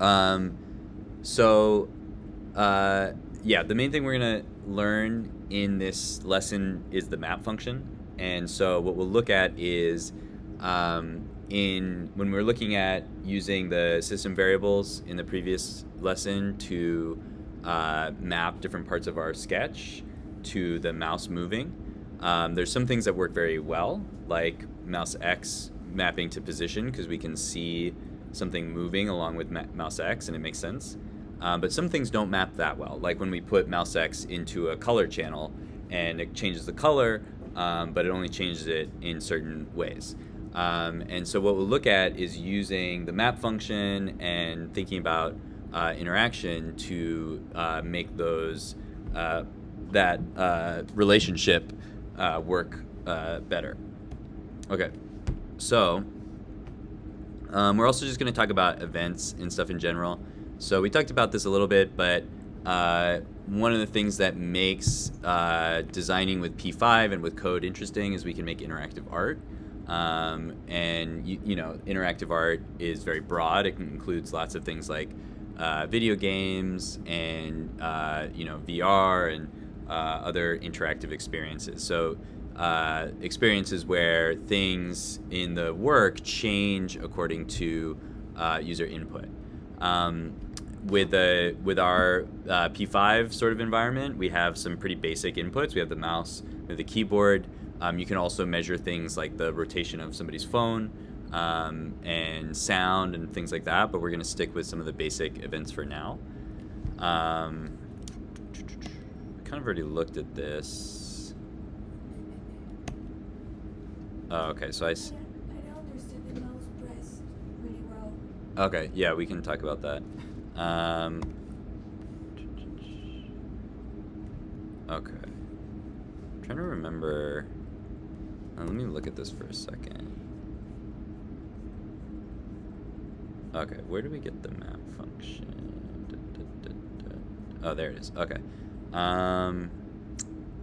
Um, so, yeah, the main thing we're going to learn in this lesson is the map function. And so what we'll look at is when we're looking at using the system variables in the previous lesson to map different parts of our sketch to the mouse moving. There's some things that work very well, like mouse X mapping to position, because we can see something moving along with mouse X and it makes sense. But some things don't map that well, like when we put mouse X into a color channel and it changes the color, but it only changes it in certain ways. And so what we'll look at is using the map function and thinking about interaction to make those that relationship work better. Okay, so we're also just going to talk about events and stuff in general. So we talked about this a little bit, but one of the things that makes designing with P5 and with code interesting is we can make interactive art. And you know, interactive art is very broad. It includes lots of things like video games and you know, VR and other interactive experiences. So experiences where things in the work change according to user input. With our P5 sort of environment, we have some pretty basic inputs. We have the mouse, we have the keyboard. You can also measure things like the rotation of somebody's phone and sound and things like that, but we're going to stick with some of the basic events for now. Kind of already looked at this. Oh, okay, so I don't understand the mouse press really well. Okay, yeah, we can talk about that. Okay. I'm trying to remember. Let me look at this for a second. Okay, where do we get the map function? Oh, there it is. Okay.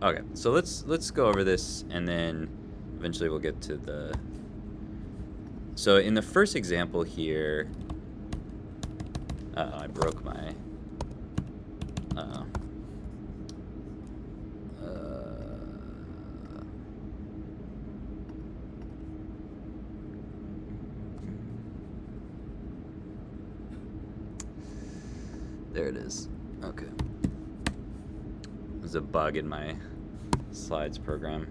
Okay, so let's go over this, and then eventually we'll get to the. So in the first example here, I broke my. There it is. Okay. There's a bug in my slides program.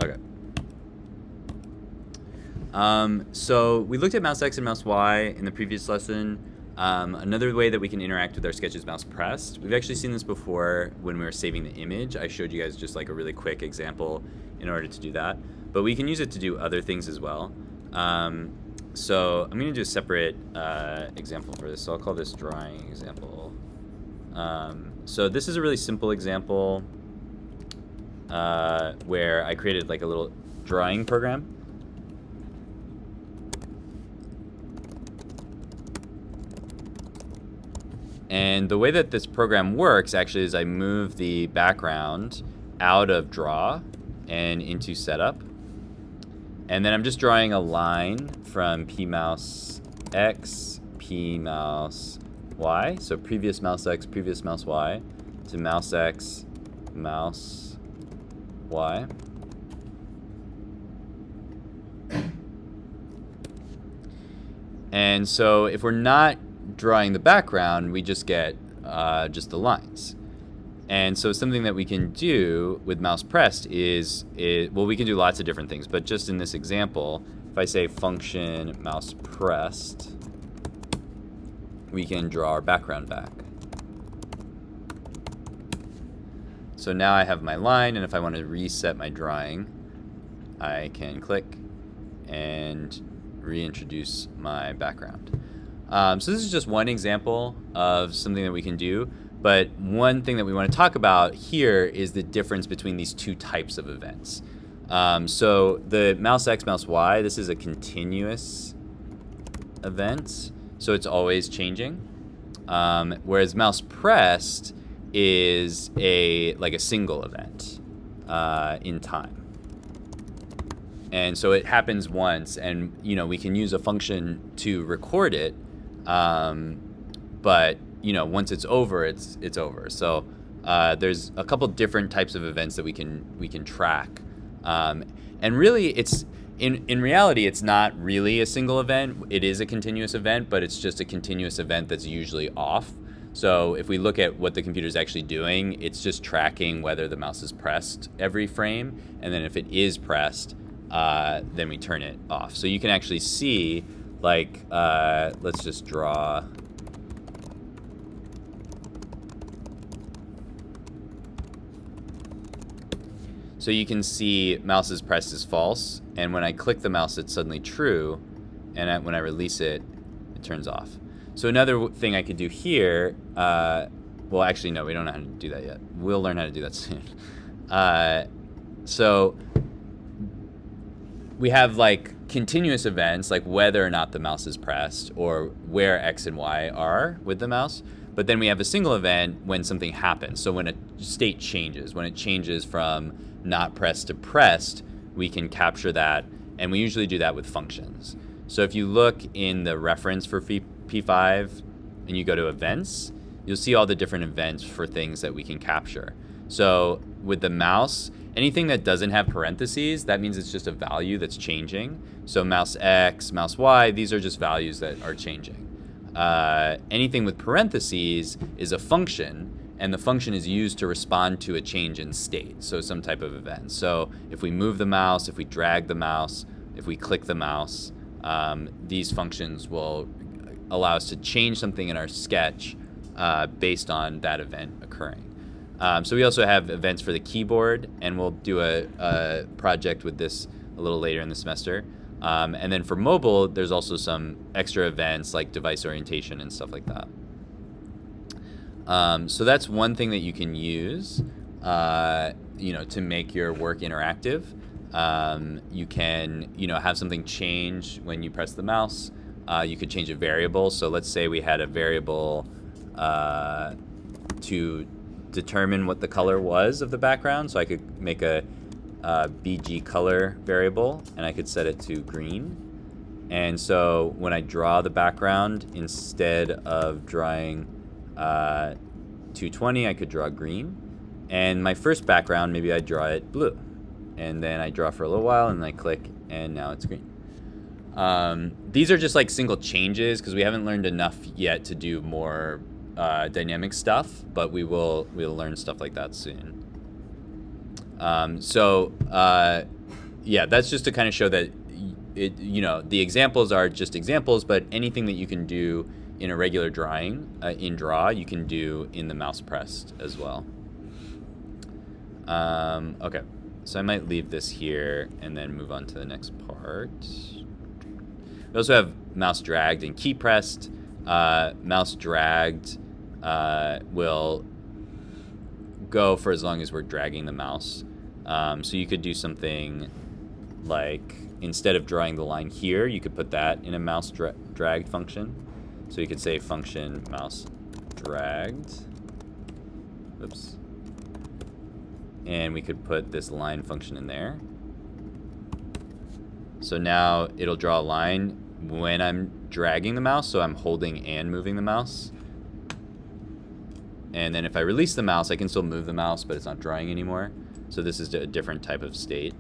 Okay. So we looked at mouse X and mouse Y in the previous lesson. Another way that we can interact with our sketch is mouse pressed. We've actually seen this before when we were saving the image. I showed you guys just like a really quick example in order to do that. But we can use it to do other things as well. So I'm going to do a separate example for this. So I'll call this drawing example. So this is a really simple example where I created like a little drawing program. And the way that this program works actually is I move the background out of draw and into setup. And then I'm just drawing a line from P mouse X, P mouse Y. So previous mouse X, previous mouse Y, to mouse X, mouse Y. And so if we're not drawing the background, we just get just the lines. And so something that we can do with mouse pressed is well, we can do lots of different things, but just in this example, if I say function mouse pressed, we can draw our background back. So now I have my line, and if I want to reset my drawing, I can click and reintroduce my background. So this is just one example of something that we can do. But one thing that we want to talk about here is the difference between these two types of events. So the mouse X, mouse Y, this is a continuous event, so it's always changing. Whereas mouse pressed is like a single event in time. And so it happens once, and we can use a function to record it, but once it's over, it's over. So there's a couple different types of events that we can track, and really it's in reality it's not really a single event. It is a continuous event, but it's just a continuous event that's usually off. So if we look at what the computer is actually doing, it's just tracking whether the mouse is pressed every frame, and then if it is pressed, then we turn it off. So you can actually see, like, let's just draw. So you can see mouse is pressed is false, and when I click the mouse, it's suddenly true, and when I release it, it turns off. So another thing I could do here, well, actually, no, we don't know how to do that yet. We'll learn how to do that soon. So we have like continuous events, like whether or not the mouse is pressed or where X and Y are with the mouse. But then we have a single event when something happens. So when a state changes, when it changes from not pressed to pressed, we can capture that, and we usually do that with functions. So if you look in the reference for P5 and you go to events, you'll see all the different events for things that we can capture. So with the mouse, anything that doesn't have parentheses, that means it's just a value that's changing. So mouse X, mouse Y, these are just values that are changing. Anything with parentheses is a function, and the function is used to respond to a change in state, so some type of event. So if we move the mouse, if we drag the mouse, if we click the mouse, these functions will allow us to change something in our sketch based on that event occurring. So we also have events for the keyboard, and we'll do a project with this a little later in the semester. And then for mobile, there's also some extra events like device orientation and stuff like that. So that's one thing that you can use, to make your work interactive. You can, have something change when you press the mouse. You could change a variable. So let's say we had a variable to determine what the color was of the background. So I could make a BG color variable, and I could set it to green. And so when I draw the background, instead of drawing 220, I could draw green. And my first background, maybe I draw it blue. And then I draw for a little while, and then I click, and now it's green. These are just like single changes because we haven't learned enough yet to do more dynamic stuff, but we'll learn stuff like that soon. Yeah, that's just to kind of show that the examples are just examples, but anything that you can do in a regular drawing, in Draw, you can do in the mouse pressed as well. Okay, so I might leave this here and then move on to the next part. We also have mouse dragged and key pressed. Mouse dragged will go for as long as we're dragging the mouse. So you could do something like, instead of drawing the line here, you could put that in a mouse dragged function. So you could say function mouse dragged. Oops. And we could put this line function in there. So now it'll draw a line when I'm dragging the mouse, so I'm holding and moving the mouse. And then if I release the mouse, I can still move the mouse, but it's not drawing anymore. So this is a different type of state.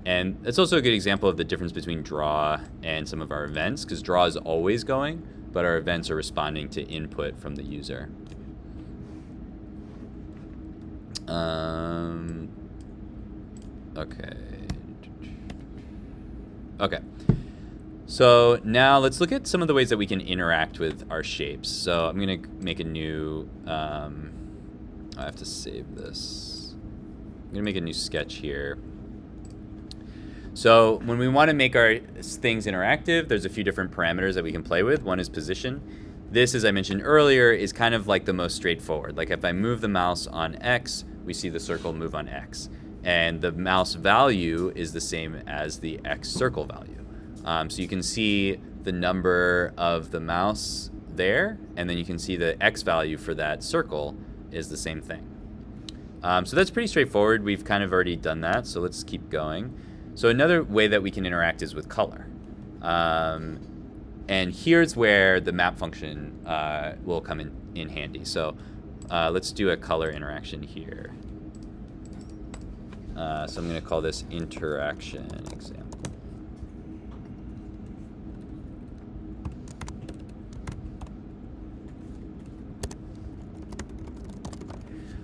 And it's also a good example of the difference between draw and some of our events, because draw is always going, but our events are responding to input from the user. Okay. So now let's look at some of the ways that we can interact with our shapes. So I'm going to make a new, I have to save this. I'm going to make a new sketch here. So when we want to make our things interactive, there's a few different parameters that we can play with. One is position. This, as I mentioned earlier, is kind of like the most straightforward. Like if I move the mouse on X, we see the circle move on X. And the mouse value is the same as the X circle value. So you can see the number of the mouse there, and then you can see the X value for that circle is the same thing. So that's pretty straightforward. We've kind of already done that, so let's keep going. So another way that we can interact is with color. And here's where the map function will come in handy. So let's do a color interaction here. So I'm going to call this interaction example.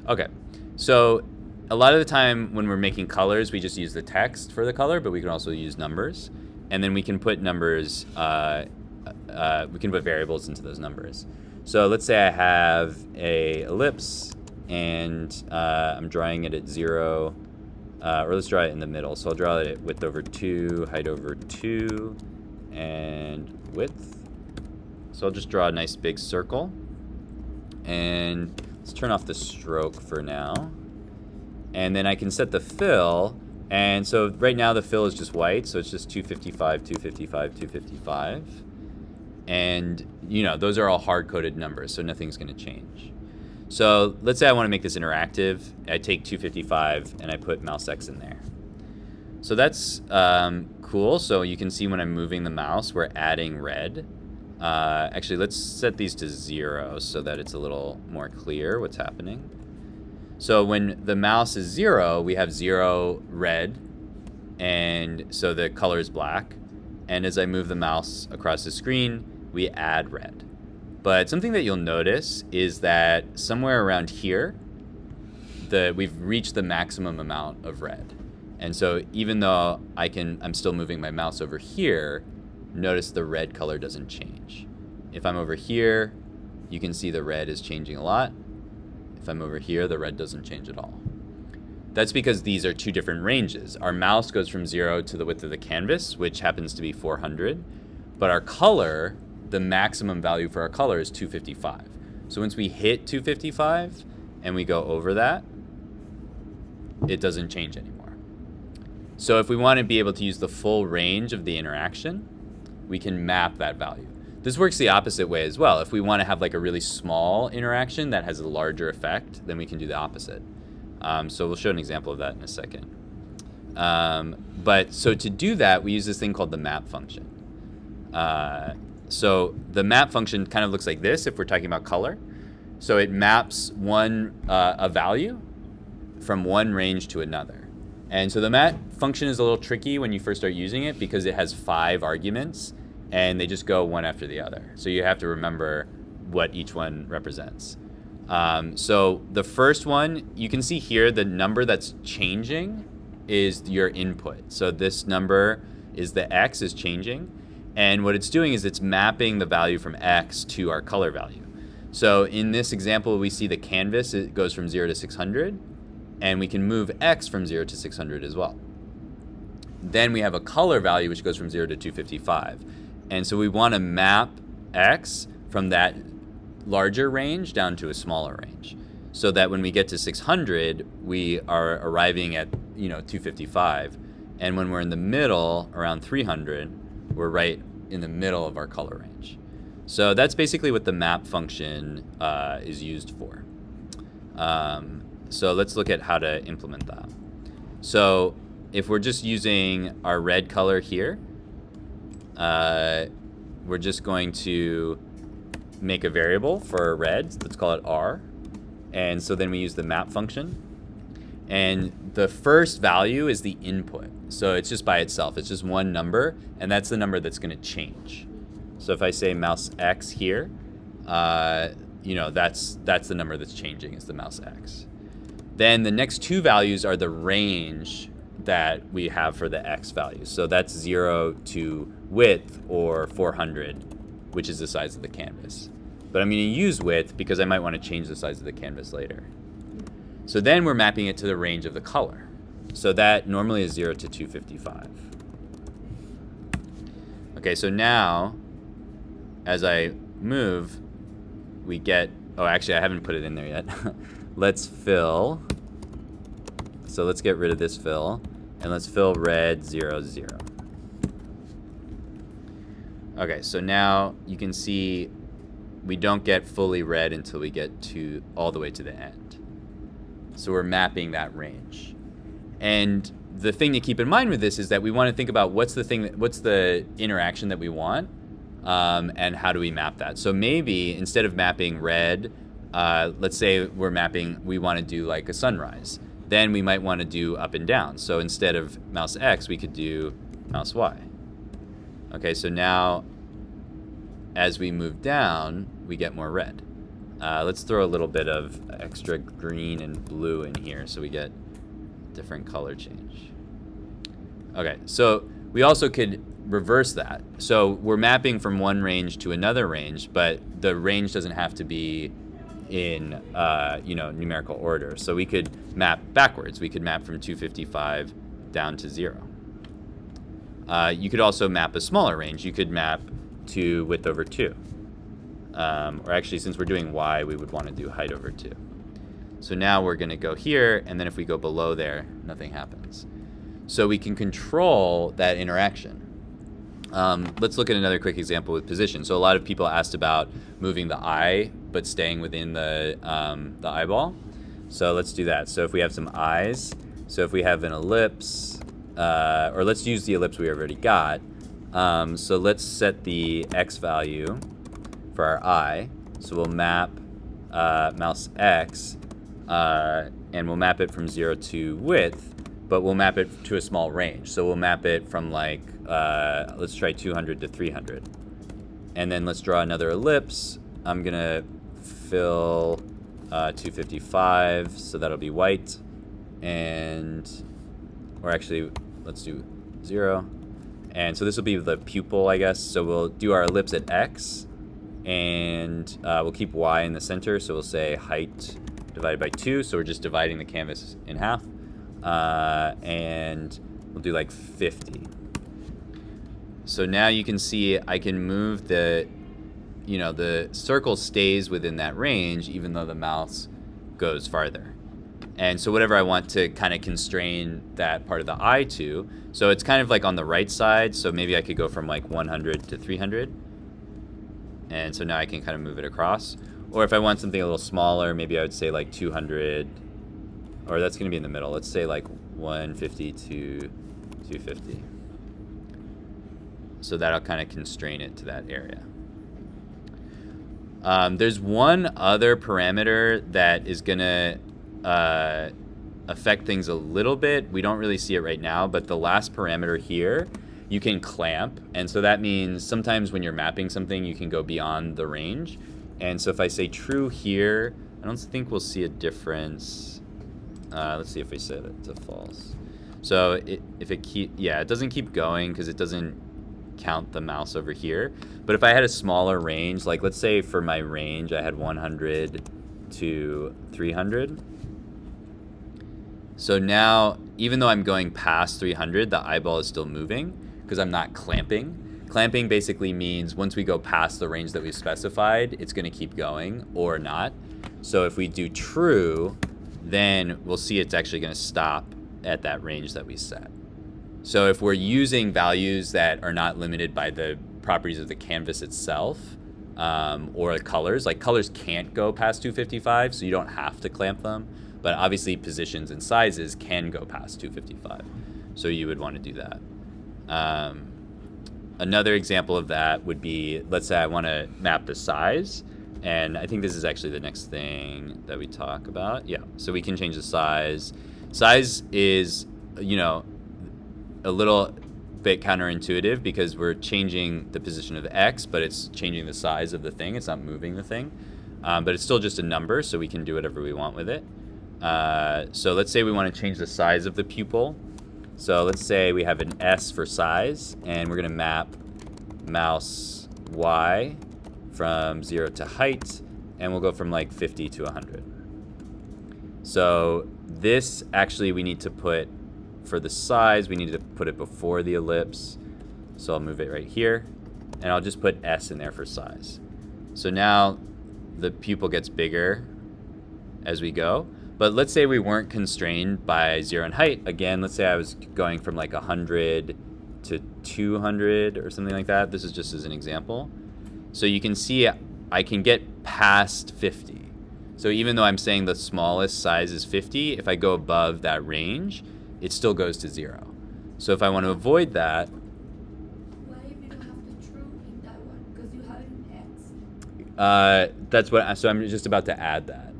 Okay, so a lot of the time when we're making colors, we just use the text for the color, but we can also use numbers. And then we can put numbers, we can put variables into those numbers. So let's say I have a ellipse and I'm drawing it at 0, or let's draw it in the middle. So I'll draw it at width over 2, height over 2, and width. So I'll just draw a nice big circle. And let's turn off the stroke for now. And then I can set the fill. And so right now the fill is just white, so it's just 255, 255, 255. And, you know, those are all hard-coded numbers, so nothing's going to change. So let's say I want to make this interactive. I take 255 and I put mouse X in there. So that's cool. So you can see when I'm moving the mouse, we're adding red. Actually, let's set these to 0 so that it's a little more clear what's happening. So when the mouse is 0, we have 0 red, and so the color is black. And as I move the mouse across the screen, we add red. But something that you'll notice is that somewhere around here, we've reached the maximum amount of red. And so even though I'm still moving my mouse over here, notice the red color doesn't change. If I'm over here, you can see the red is changing a lot. If I'm over here, the red doesn't change at all. That's because these are two different ranges. Our mouse goes from 0 to the width of the canvas, which happens to be 400. But our color, the maximum value for our color is 255. So once we hit 255 and we go over that, it doesn't change anymore. So if we want to be able to use the full range of the interaction, we can map that value. This works the opposite way as well. If we want to have like a really small interaction that has a larger effect, then we can do the opposite. So we'll show an example of that in a second. But so to do that, we use this thing called the map function. So the map function kind of looks like this if we're talking about color. So it maps a value from one range to another. And so the map function is a little tricky when you first start using it because it has 5 arguments and they just go one after the other. So you have to remember what each one represents. So the first one, you can see here the number that's changing is your input. So this number is the X is changing. And what it's doing is it's mapping the value from X to our color value. So in this example, we see the canvas, it goes from 0 to 600. And we can move X from 0 to 600 as well. Then we have a color value which goes from 0 to 255. And so we want to map X from that larger range down to a smaller range. So that when we get to 600, we are arriving at 255. And when we're in the middle, around 300, we're right in the middle of our color range. So that's basically what the map function is used for. So let's look at how to implement that. So if we're just using our red color here, we're just going to make a variable for red. Let's call it R. And so then we use the map function. And the first value is the input. So it's just by itself. It's just one number, and that's the number that's going to change. So if I say mouse X here, that's the number that's changing is the mouse X. Then the next 2 values are the range that we have for the X values. So that's 0 to width or 400, which is the size of the canvas. But I'm going to use width because I might want to change the size of the canvas later. So then we're mapping it to the range of the color. So that normally is 0 to 255. Okay, so now as I move, we get, actually I haven't put it in there yet. Let's fill. So let's get rid of this fill and let's fill red 0, 0. Okay, so now you can see we don't get fully red until we get to all the way to the end. So we're mapping that range. And the thing to keep in mind with this is that we want to think about what's the interaction that we want, and how do we map that. So maybe instead of mapping red, let's say we want to do like a sunrise. Then we might want to do up and down. So instead of mouse X, we could do mouse Y. Okay, so now as we move down, we get more red. Let's throw a little bit of extra green and blue in here so we get different color change. Okay, so we also could reverse that. So we're mapping from one range to another range, but the range doesn't have to be in numerical order. So we could map backwards. We could map from 255 down to 0. You could also map a smaller range. You could map to width over 2. Or actually, since we're doing Y, we would want to do height over 2. So now we're going to go here, and then if we go below there, nothing happens. So we can control that interaction. Let's look at another quick example with position. So a lot of people asked about moving the eye, but staying within the eyeball. So let's do that. So if we have some eyes, so if we have an ellipse, or let's use the ellipse we already got. So let's set the X value for our eye. So we'll map mouse X, and we'll map it from 0 to width, but we'll map it to a small range. So we'll map it from like, let's try 200 to 300. And then let's draw another ellipse. I'm gonna fill 255, so that'll be white. Or actually, let's do 0. And so this will be the pupil, I guess. So we'll do our ellipse at X, and we'll keep Y in the center. So we'll say height divided by 2. So we're just dividing the canvas in half. And we'll do like 50. So now you can see I can move the circle stays within that range even though the mouse goes farther. And so whatever I want to kind of constrain that part of the eye to, so it's kind of like on the right side, so maybe I could go from like 100 to 300. And so now I can kind of move it across. Or if I want something a little smaller, maybe I would say like 200, or that's going to be in the middle. Let's say like 150 to 250. So that'll kind of constrain it to that area. There's one other parameter that is going to affect things a little bit. We don't really see it right now, but the last parameter here, you can clamp. And so that means sometimes when you're mapping something, you can go beyond the range. And so if I say true here, I don't think we'll see a difference. Let's see if we set it to false. So it doesn't keep going because it doesn't count the mouse over here. But if I had a smaller range, like let's say for my range I had 100 to 300. So now, even though I'm going past 300, the eyeball is still moving because I'm not clamping. Clamping basically means once we go past the range that we've specified, it's going to keep going or not. So if we do true, then we'll see it's actually going to stop at that range that we set. So if we're using values that are not limited by the properties of the canvas itself, or colors, like colors can't go past 255, so you don't have to clamp them. But obviously positions and sizes can go past 255, so you would want to do that. Another example of that would be, let's say I want to map the size, and I think this is actually the next thing that we talk about. Yeah, so we can change the size. Size is, a little bit counterintuitive because we're changing the position of X, but it's changing the size of the thing. It's not moving the thing, but it's still just a number, so we can do whatever we want with it. So let's say we want to change the size of the pupil. So let's say we have an S for size, and we're going to map mouse Y from 0 to height, and we'll go from like 50 to 100. So this actually we need to put, for the size, we need to put it before the ellipse. So I'll move it right here, and I'll just put S in there for size. So now the pupil gets bigger as we go. But let's say we weren't constrained by 0 in height. Again, let's say I was going from like 100 to 200 or something like that. This is just as an example. So you can see I can get past 50. So even though I'm saying the smallest size is 50, if I go above that range, it still goes to 0. So if I want to avoid that, Why if you don't have the true in that one? Because you have it in X. that's what. So I'm just about to add that.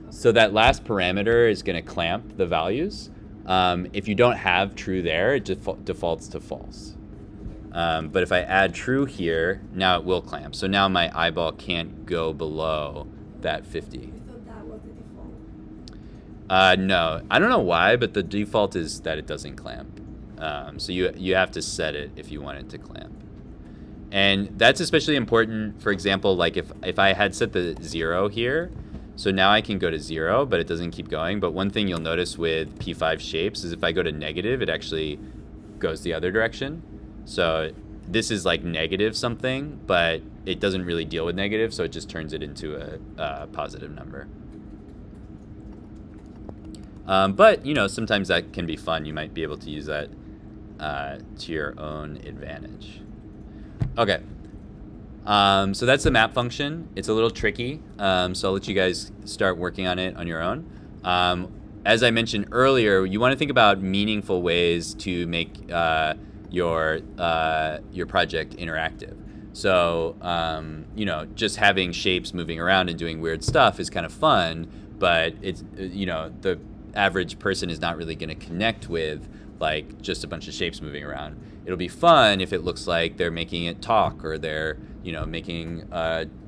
So that last parameter is going to clamp the values. If you don't have true there, it defaults to false. But if I add true here, now it will clamp. So now my eyeball can't go below that 50. I thought that was the default. No, I don't know why, but the default is that it doesn't clamp. So you have to set it if you want it to clamp. And that's especially important, for example, like if I had set the 0 here, so now I can go to 0, but it doesn't keep going. But one thing you'll notice with P5 shapes is if I go to negative, it actually goes the other direction. So this is like negative something, but it doesn't really deal with negative, so it just turns it into a positive number. But, you know, sometimes that can be fun. You might be able to use that to your own advantage. Okay. So that's the map function. It's a little tricky, so I'll let you guys start working on it on your own. As I mentioned earlier, you want to think about meaningful ways to make your project interactive. So, you know, just having shapes moving around and doing weird stuff is kind of fun, but it's, you know, the average person is not really going to connect with like just a bunch of shapes moving around. It'll be fun if it looks like they're making it talk, or they're, you know, making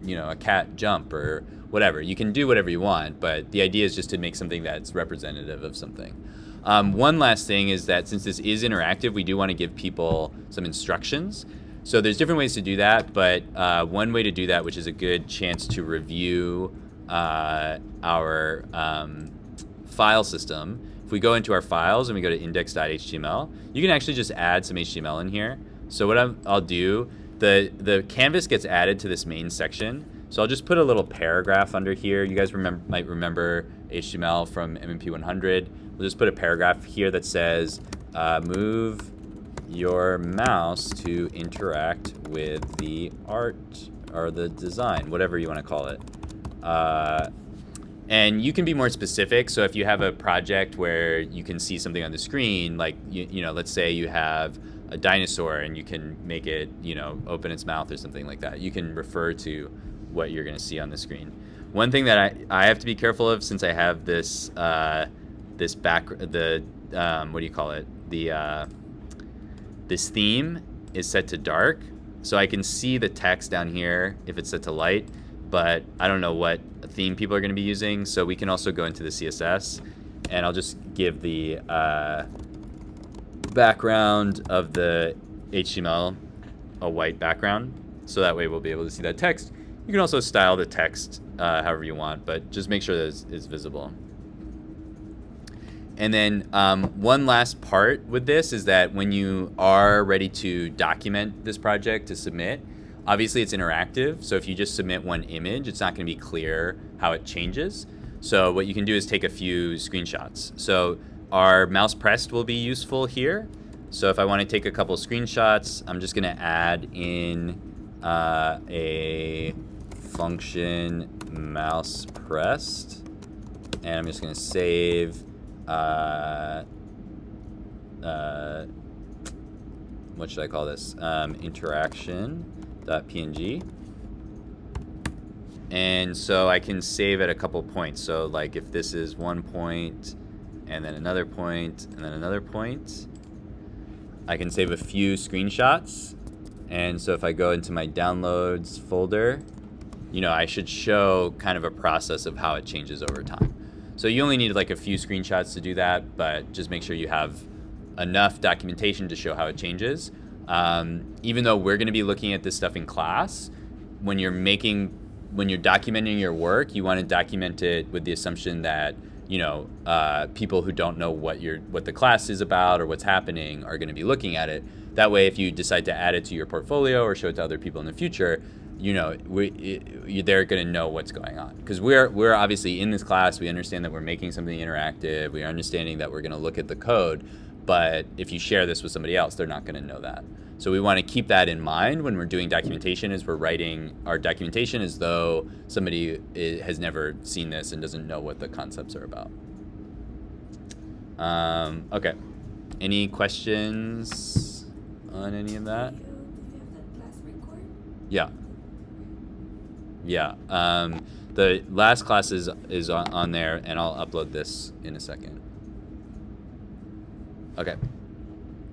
you know, a cat jump or whatever. You can do whatever you want, but the idea is just to make something that's representative of something. One last thing is that since this is interactive, we do want to give people some instructions. So there's different ways to do that, but one way to do that, which is a good chance to review our file system. If we go into our files and we go to index.html, you can actually just add some HTML in here. So what I'll do, the canvas gets added to this main section. So I'll just put a little paragraph under here. You guys might remember HTML from MMP 100. We'll just put a paragraph here that says, move your mouse to interact with the art or the design, whatever you want to call it. And you can be more specific. So if you have a project where you can see something on the screen, like, you know, let's say you have a dinosaur and you can make it, you know, open its mouth or something like that. You can refer to what you're going to see on the screen. One thing that I have to be careful of, since I have this this what do you call it? This theme is set to dark, so I can see the text down here if it's set to light, but I don't know what theme people are going to be using. So we can also go into the CSS, and I'll just give the background of the HTML a white background, so that way we'll be able to see that text. You can also style the text however you want, but just make sure that it's visible. And then one last part with this is that when you are ready to document this project to submit, obviously it's interactive. So if you just submit one image, it's not going to be clear how it changes. So what you can do is take a few screenshots. So our mouse pressed will be useful here. So if I want to take a couple screenshots, I'm just going to add in a function mouse pressed, and I'm just going to save what should I call this? Interaction.png. And so I can save at a couple points. So like if this is 1 point and then another point and then another point, I can save a few screenshots. And so if I go into my downloads folder, you know, I should show kind of a process of how it changes over time. So you only need like a few screenshots to do that, but just make sure you have enough documentation to show how it changes. Even though we're going to be looking at this stuff in class, when you're documenting your work, you want to document it with the assumption that, you know, people who don't know what the class is about or what's happening are going to be looking at it. That way, if you decide to add it to your portfolio or show it to other people in the future, you know, they're going to know what's going on. Because we're obviously in this class, we understand that we're making something interactive, we're understanding that we're going to look at the code, but if you share this with somebody else, they're not going to know that. So we want to keep that in mind when we're doing documentation, as we're writing our documentation as though somebody has never seen this and doesn't know what the concepts are about. Okay. Any questions on any of that? Do you have that class record? Yeah. Yeah. The last class is on there, and I'll upload this in a second. Okay.